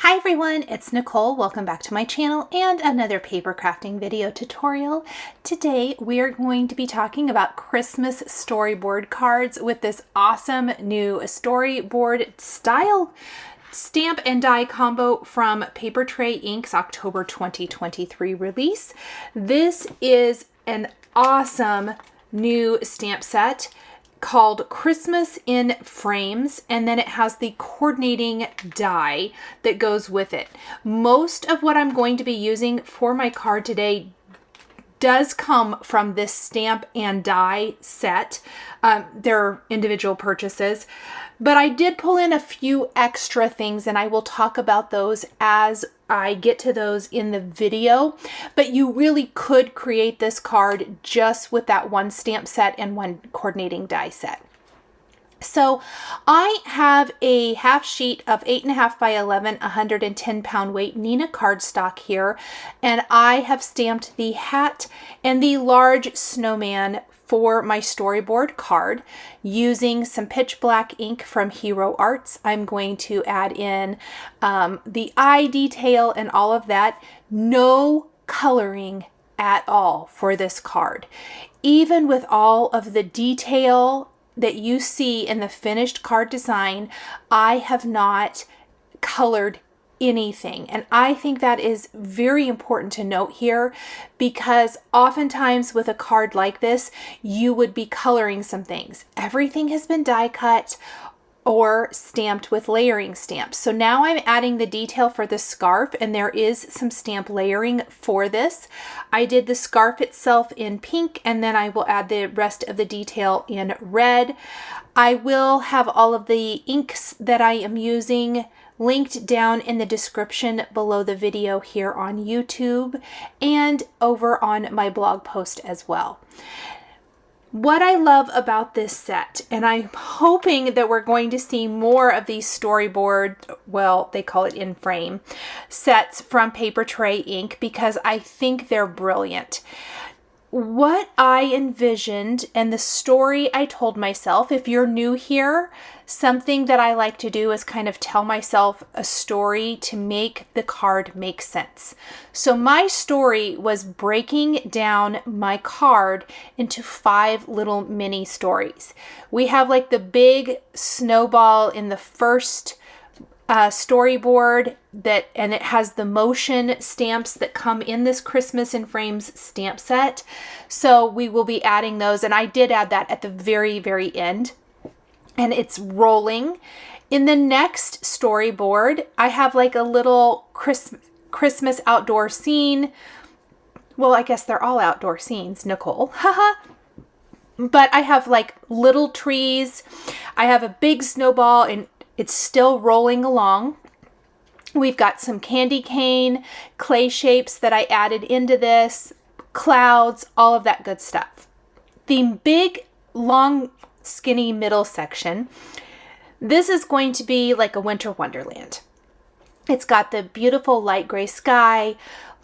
Hi everyone, it's Nicole. Welcome back to my channel and another paper crafting video tutorial. Today we are going to be talking about Christmas storyboard cards with this awesome new storyboard style stamp and die combo from Papertrey Inc.'s October 2023 release. This is an awesome new stamp set called Christmas in Frames, and then it has the coordinating die that goes with it. Most of what I'm going to be using for my card today does come from this stamp and die set. They're individual purchases, but I did pull in a few extra things and I will talk about those as I get to those in the video. But you really could create this card just with that one stamp set and one coordinating die set. So I have a half sheet of 8.5 by 11, 110 pound weight Neenah cardstock here, and I have stamped the hat and the large snowman for my storyboard card using some pitch black ink from Hero Arts. I'm going to add in the eye detail and all of that. No coloring at all for this card. Even with all of the detail that you see in the finished card design, I have not colored anything. And I think that is very important to note here, because oftentimes with a card like this, you would be coloring some things. Everything has been die cut or stamped with layering stamps. So now I'm adding the detail for the scarf, and there is some stamp layering for this. I did the scarf itself in pink, and then I will add the rest of the detail in red. I will have all of the inks that I am using linked down in the description below the video here on YouTube and over on my blog post as well. What I love about this set, and I'm hoping that we're going to see more of these storyboard, well, they call it in frame sets from Papertrey Inc., because I think they're brilliant. What I envisioned and the story I told myself, if you're new here, something that I like to do is kind of tell myself a story to make the card make sense. So my story was breaking down my card into 5 little mini stories. We have like the big snowball in the first storyboard and it has the motion stamps that come in this Christmas in Frames stamp set. So we will be adding those, and I did add that at the very, very end, and it's rolling. In the next storyboard, I have like a little Christmas outdoor scene. Well, I guess they're all outdoor scenes, Nichol. Haha. But I have like little trees. I have a big snowball, and it's still rolling along. We've got some candy cane, clay shapes that I added into this, clouds, all of that good stuff. The big, long, skinny middle section, this is going to be like a winter wonderland. It's got the beautiful light gray sky,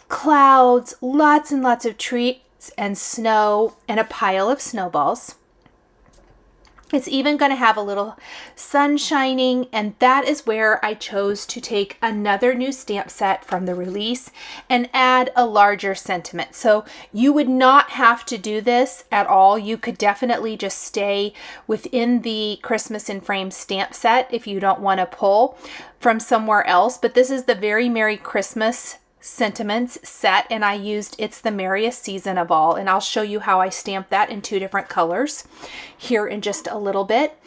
clouds, lots and lots of trees and snow, and a pile of snowballs. It's even going to have a little sun shining, and that is where I chose to take another new stamp set from the release and add a larger sentiment. So you would not have to do this at all. You could definitely just stay within the Christmas in Frames stamp set if you don't want to pull from somewhere else. But this is the Very Merry Christmas sentiments set, and I used It's the Merriest Season of All, and I'll show you how I stamped that in 2 different colors here in just a little bit.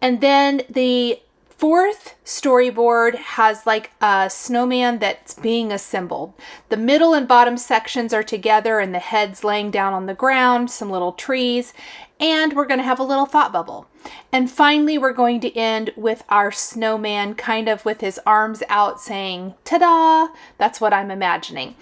And then the 4th storyboard has like a snowman that's being assembled. The middle and bottom sections are together, and the head's laying down on the ground, some little trees, and we're going to have a little thought bubble. And finally, we're going to end with our snowman kind of with his arms out saying, ta-da! That's what I'm imagining.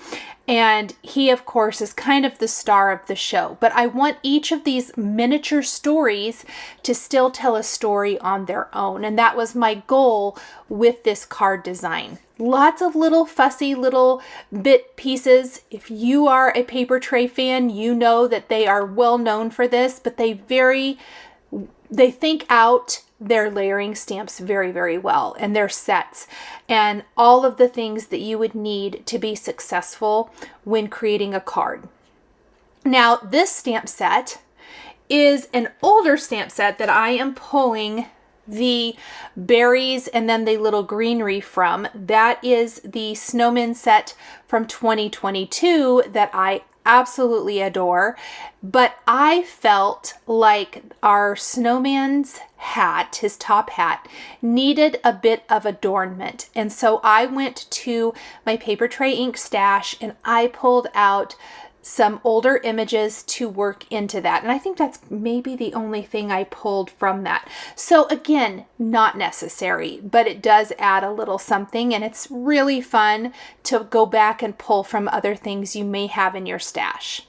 And he, of course, is kind of the star of the show. But I want each of these miniature stories to still tell a story on their own. And that was my goal with this card design. Lots of little fussy little bit pieces. If you are a Papertrey fan, you know that they are well known for this, but they very they think out their layering stamps very, very well, and their sets and all of the things that you would need to be successful when creating a card. Now, this stamp set is an older stamp set that I am pulling the berries and then the little greenery from. That is the Snowmen set from 2022 that I absolutely adore, but I felt like our snowman's hat, his top hat, needed a bit of adornment. And so I went to my Papertrey ink stash and I pulled out some older images to work into that. And I think that's maybe the only thing I pulled from that. So again, not necessary, but it does add a little something, and it's really fun to go back and pull from other things you may have in your stash.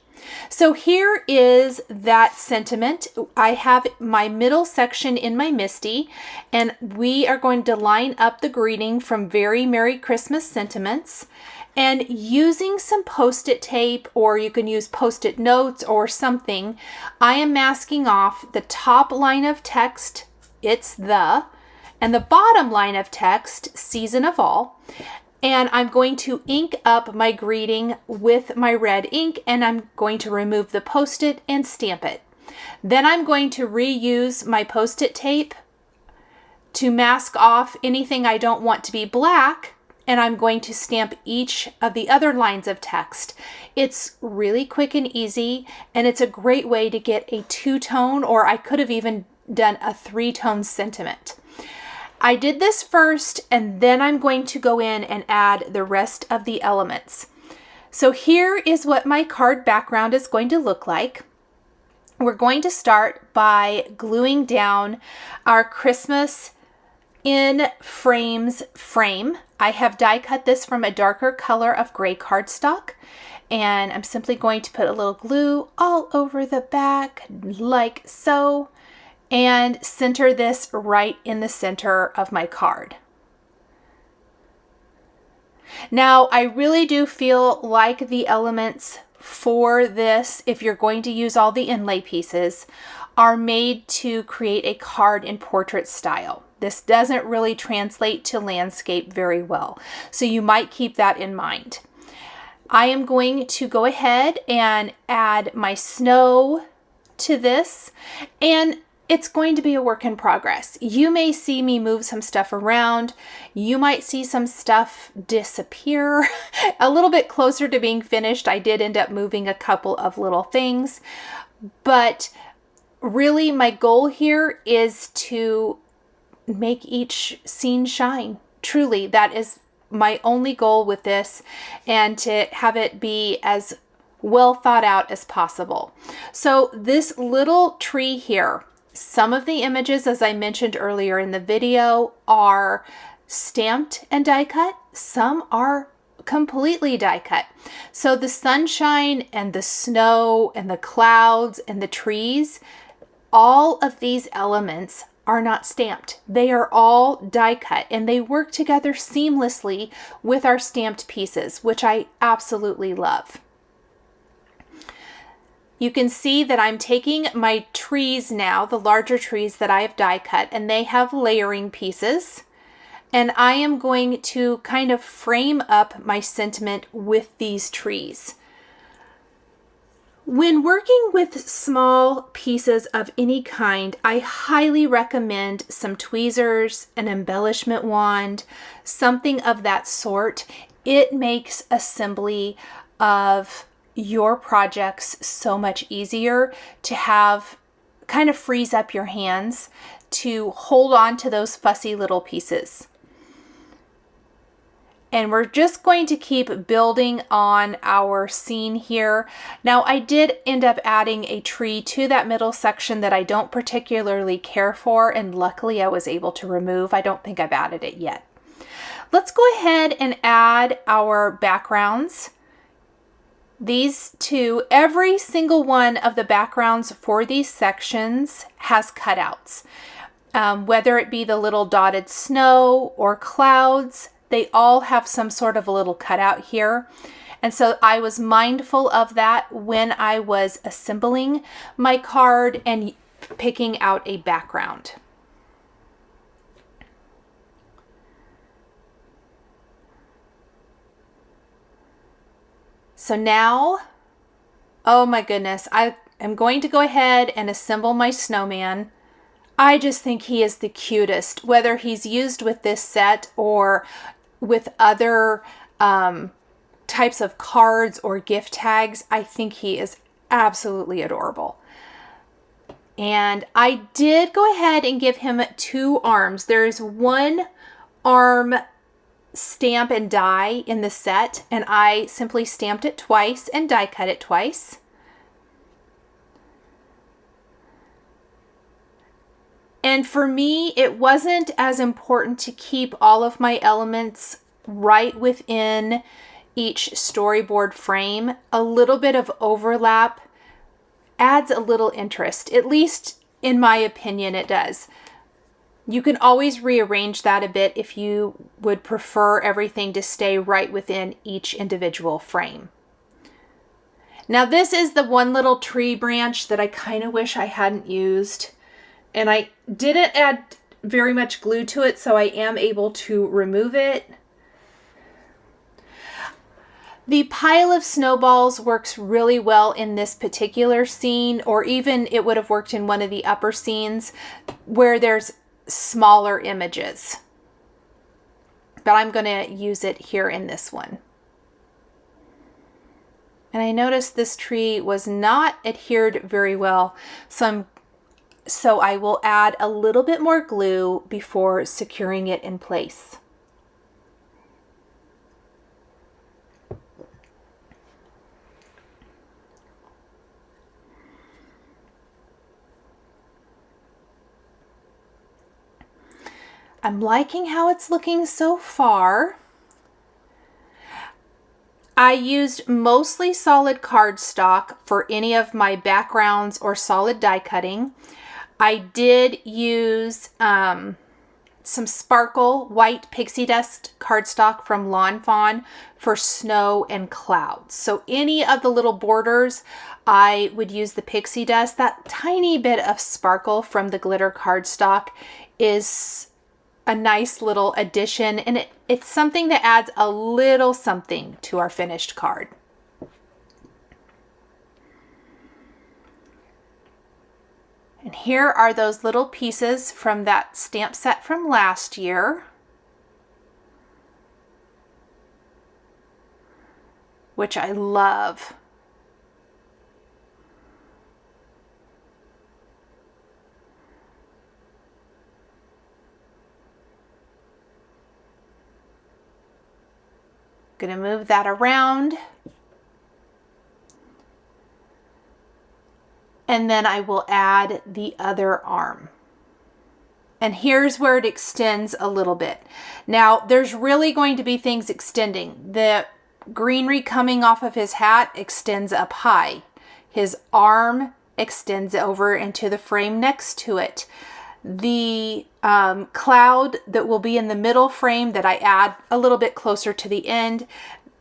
So here is that sentiment. I have my middle section in my MISTI, and we are going to line up the greeting from Very Merry Christmas sentiments. And using some Post-it tape, or you can use Post-it notes or something, I am masking off the top line of text, it's the, and the bottom line of text, season of all. And I'm going to ink up my greeting with my red ink, and I'm going to remove the Post-it and stamp it. Then I'm going to reuse my Post-it tape to mask off anything I don't want to be black, and I'm going to stamp each of the other lines of text. It's really quick and easy, and it's a great way to get a two-tone, or I could have even done a three-tone sentiment. I did this first, and then I'm going to go in and add the rest of the elements. So here is what my card background is going to look like. We're going to start by gluing down our Christmas in frames frame. I have die cut this from a darker color of gray cardstock, and I'm simply going to put a little glue all over the back like so, and center this right in the center of my card. Now, I really do feel like the elements for this, if you're going to use all the inlay pieces, are made to create a card in portrait style. This doesn't really translate to landscape very well, so you might keep that in mind. I am going to go ahead and add my snow to this, and it's going to be a work in progress. You may see me move some stuff around. You might see some stuff disappear. A little bit closer to being finished, I did end up moving a couple of little things, but really my goal here is to make each scene shine. Truly, that is my only goal with this, and to have it be as well thought out as possible. So this little tree here, some of the images, as I mentioned earlier in the video, are stamped and die cut. Some are completely die cut. So the sunshine and the snow and the clouds and the trees, all of these elements are not stamped. They are all die cut, and they work together seamlessly with our stamped pieces, which I absolutely love. You can see that I'm taking my trees now, the larger trees that I have die cut, and they have layering pieces. And I am going to kind of frame up my sentiment with these trees. When working with small pieces of any kind, I highly recommend some tweezers, an embellishment wand, something of that sort. It makes assembly of your projects so much easier to have, kind of frees up your hands to hold on to those fussy little pieces. And we're just going to keep building on our scene here. Now, I did end up adding a tree to that middle section that I don't particularly care for, and luckily I was able to remove. I don't think I've added it yet. Let's go ahead and add our backgrounds. These two, every single one of the backgrounds for these sections has cutouts. Whether it be the little dotted snow or clouds, they all have some sort of a little cutout here. And so I was mindful of that when I was assembling my card, and picking out a background. So now, oh my goodness, I am going to go ahead and assemble my snowman. I just think he is the cutest, whether he's used with this set or with other types of cards or gift tags. I think he is absolutely adorable. And I did go ahead and give him 2 arms. There's 1 arm stamp and die in the set, and I simply stamped it twice and die cut it twice. And for me, it wasn't as important to keep all of my elements right within each storyboard frame. A little bit of overlap adds a little interest, at least in my opinion it does. You can always rearrange that a bit if you would prefer everything to stay right within each individual frame. Now this is the one little tree branch that I kind of wish I hadn't used, and I didn't add very much glue to it, so I am able to remove it. The pile of snowballs works really well in this particular scene, or even it would have worked in one of the upper scenes where there's smaller images. But I'm going to use it here in this one. And I noticed this tree was not adhered very well, so I will add a little bit more glue before securing it in place. I'm liking how it's looking so far. I used mostly solid cardstock for any of my backgrounds or solid die cutting. I did use some sparkle white pixie dust cardstock from Fawn for snow and clouds. So any of the little borders, I would use the pixie dust. That tiny bit of sparkle from the glitter cardstock is a nice little addition, and it's something that adds a little something to our finished card. And here are those little pieces from that stamp set from last year, which I love. Going to move that around. And then I will add the other arm. And here's where it extends a little bit. Now, there's really going to be things extending. The greenery coming off of his hat extends up high. His arm extends over into the frame next to it. The cloud that will be in the middle frame that I add a little bit closer to the end,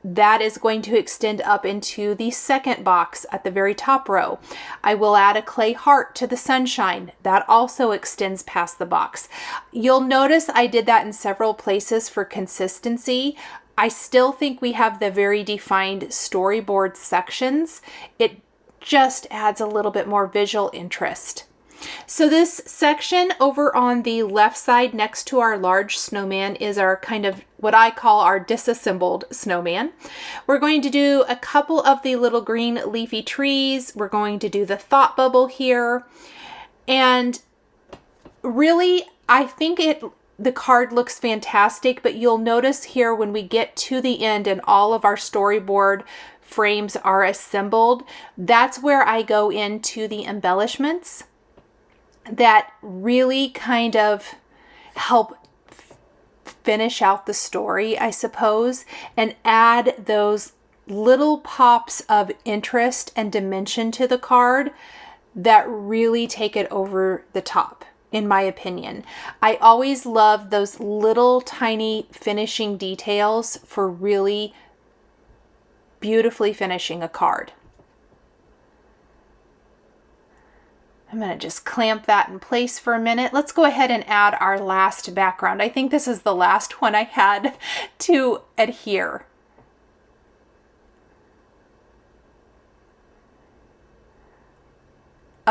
that is going to extend up into the second box at the very top row. I will add a clay heart to the sunshine. That also extends past the box. You'll notice I did that in several places for consistency. I still think we have the very defined storyboard sections. It just adds a little bit more visual interest. So this section over on the left side next to our large snowman is our kind of what I call our disassembled snowman. We're going to do a couple of the little green leafy trees. We're going to do the thought bubble here. And really, I think the card looks fantastic, but you'll notice here when we get to the end and all of our storyboard frames are assembled, that's where I go into the embellishments that really kind of help finish out the story, I suppose, and add those little pops of interest and dimension to the card that really take it over the top, in my opinion. I always love those little tiny finishing details for really beautifully finishing a card. I'm going to just clamp that in place for a minute. Let's go ahead and add our last background. I think this is the last one I had to adhere.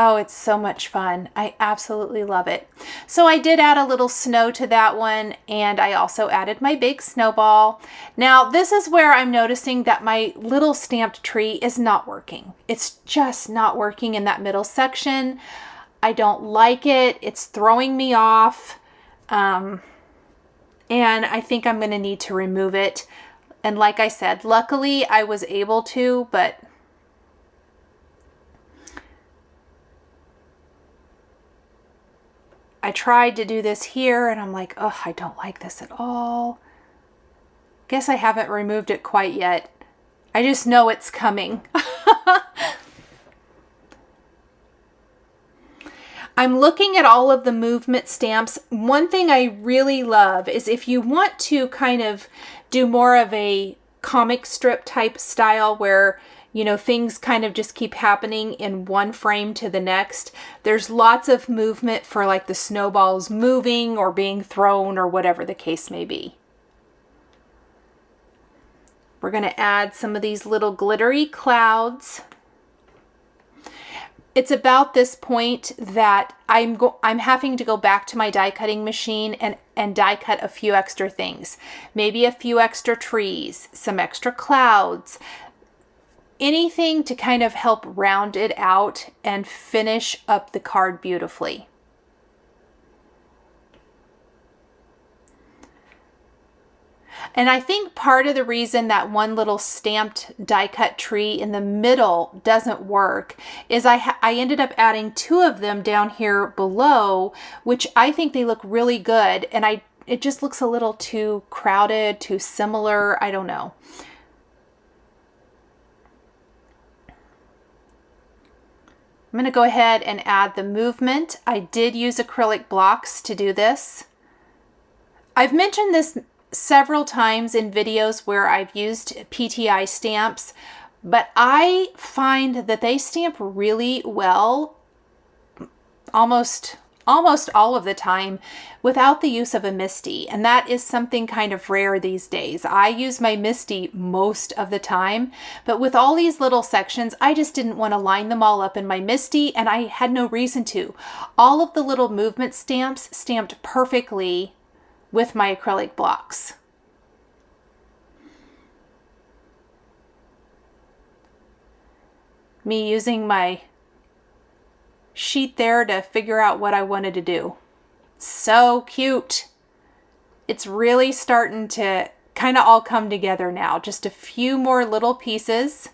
Oh, it's so much fun. I absolutely love it. So I did add a little snow to that one, and I also added my big snowball. Now, this is where I'm noticing that my little stamped tree is not working. It's just not working in that middle section. I don't like it. It's throwing me off. And I think I'm going to need to remove it. And like I said, luckily I was able to, but I tried to do this here and I'm like, oh, I don't like this at all. Guess I haven't removed it quite yet. I just know it's coming. I'm looking at all of the movement stamps. One thing I really love is if you want to kind of do more of a comic strip type style where, you know, things kind of just keep happening in one frame to the next. There's lots of movement for like the snowballs moving or being thrown or whatever the case may be. We're going to add some of these little glittery clouds. It's about this point that I'm having to go back to my die cutting machine and die cut a few extra things. Maybe a few extra trees, some extra clouds, anything to kind of help round it out and finish up the card beautifully. And I think part of the reason that one little stamped die cut tree in the middle doesn't work is I ended up adding two of them down here below, which I think they look really good. And it just looks a little too crowded, too similar. I don't know. I'm going to go ahead and add the movement. I did use acrylic blocks to do this. I've mentioned this several times in videos where I've used PTI stamps, but I find that they stamp really well almost all of the time without the use of a MISTI, and that is something kind of rare these days. I use my MISTI most of the time, but with all these little sections, I just didn't want to line them all up in my MISTI, and I had no reason to. All of the little movement stamps stamped perfectly with my acrylic blocks. Me using my sheet there to figure out what I wanted to do. So cute. It's really starting to kind of all come together now. Just a few more little pieces.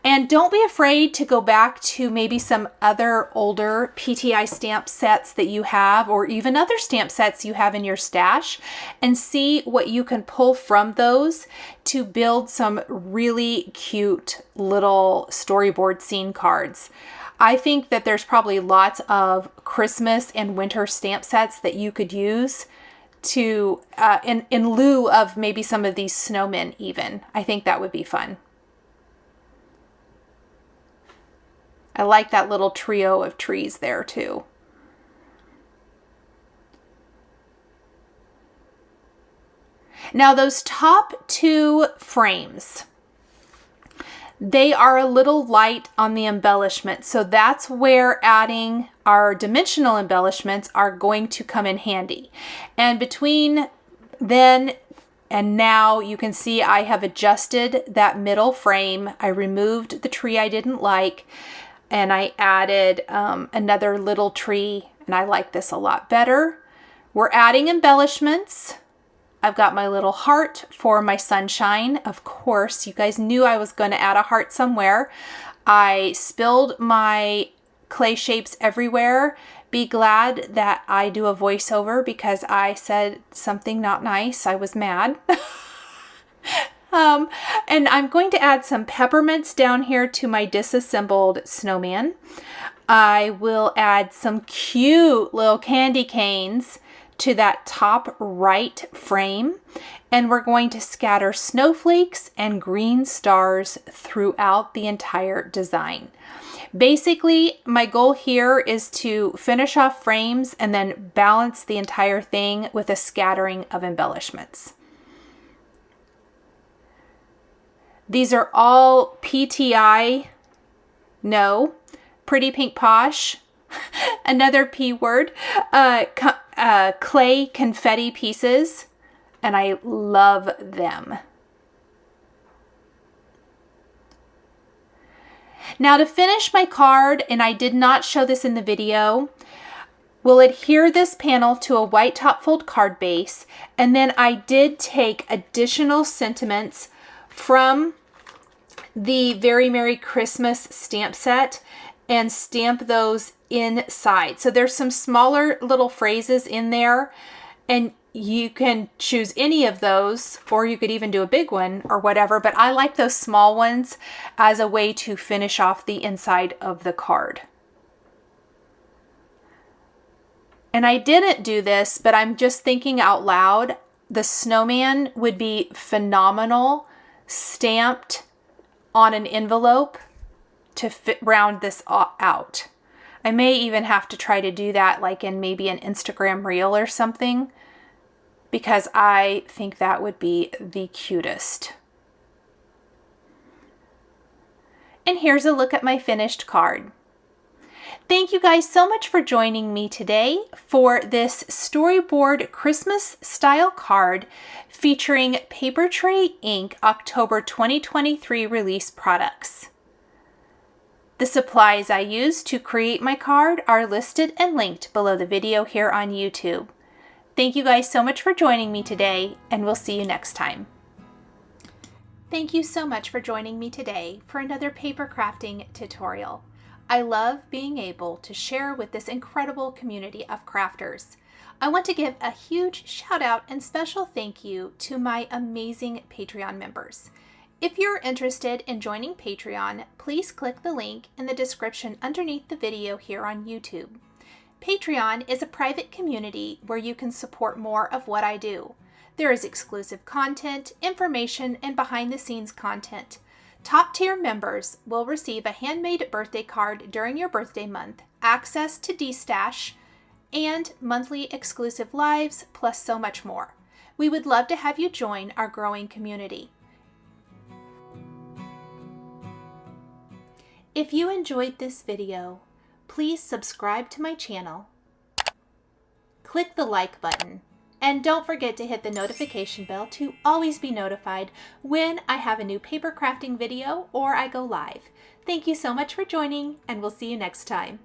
And don't be afraid to go back to maybe some other older PTI stamp sets that you have, or even other stamp sets you have in your stash, and see what you can pull from those to build some really cute little storyboard scene cards. I think that there's probably lots of Christmas and winter stamp sets that you could use to in lieu of maybe some of these snowmen even. I think that would be fun. I like that little trio of trees there too. Now those top two frames, they are a little light on the embellishment. So that's where adding our dimensional embellishments are going to come in handy. And between then and now you can see I have adjusted that middle frame. I removed the tree I didn't like, and I added another little tree, and I like this a lot better. We're adding embellishments. I've got my little heart for my sunshine. Of course, you guys knew I was going to add a heart somewhere. I spilled my clay shapes everywhere. Be glad that I do a voiceover because I said something not nice. I was mad. And I'm going to add some peppermints down here to my disassembled snowman. I will add some cute little candy canes to that top right frame. And we're going to scatter snowflakes and green stars throughout the entire design. Basically, my goal here is to finish off frames and then balance the entire thing with a scattering of embellishments. These are all PTI, no, Pretty Pink Posh, another P word, clay confetti pieces, and I love them. Now to finish my card, and I did not show this in the video, we'll adhere this panel to a white top fold card base, and then I did take additional sentiments from the Very Merry Christmas stamp set and stamp those inside. So there's some smaller little phrases in there, and you can choose any of those, or you could even do a big one or whatever, but I like those small ones as a way to finish off the inside of the card. And I didn't do this, but I'm just thinking out loud. The snowman would be phenomenal stamped on an envelope to round this out. I may even have to try to do that like in maybe an Instagram reel or something, because I think that would be the cutest. And here's a look at my finished card. Thank you guys so much for joining me today for this Storyboard Christmas style card featuring Papertrey Ink October 2023 release products. The supplies I used to create my card are listed and linked below the video here on YouTube. Thank you guys so much for joining me today, and we'll see you next time. Thank you so much for joining me today for another paper crafting tutorial. I love being able to share with this incredible community of crafters. I want to give a huge shout out and special thank you to my amazing Patreon members. If you're interested in joining Patreon, please click the link in the description underneath the video here on YouTube. Patreon is a private community where you can support more of what I do. There is exclusive content, information, and behind-the-scenes content. Top-tier members will receive a handmade birthday card during your birthday month, access to D-Stash, and monthly exclusive lives, plus so much more. We would love to have you join our growing community. If you enjoyed this video, please subscribe to my channel, click the like button, and don't forget to hit the notification bell to always be notified when I have a new paper crafting video or I go live. Thank you so much for joining, and we'll see you next time.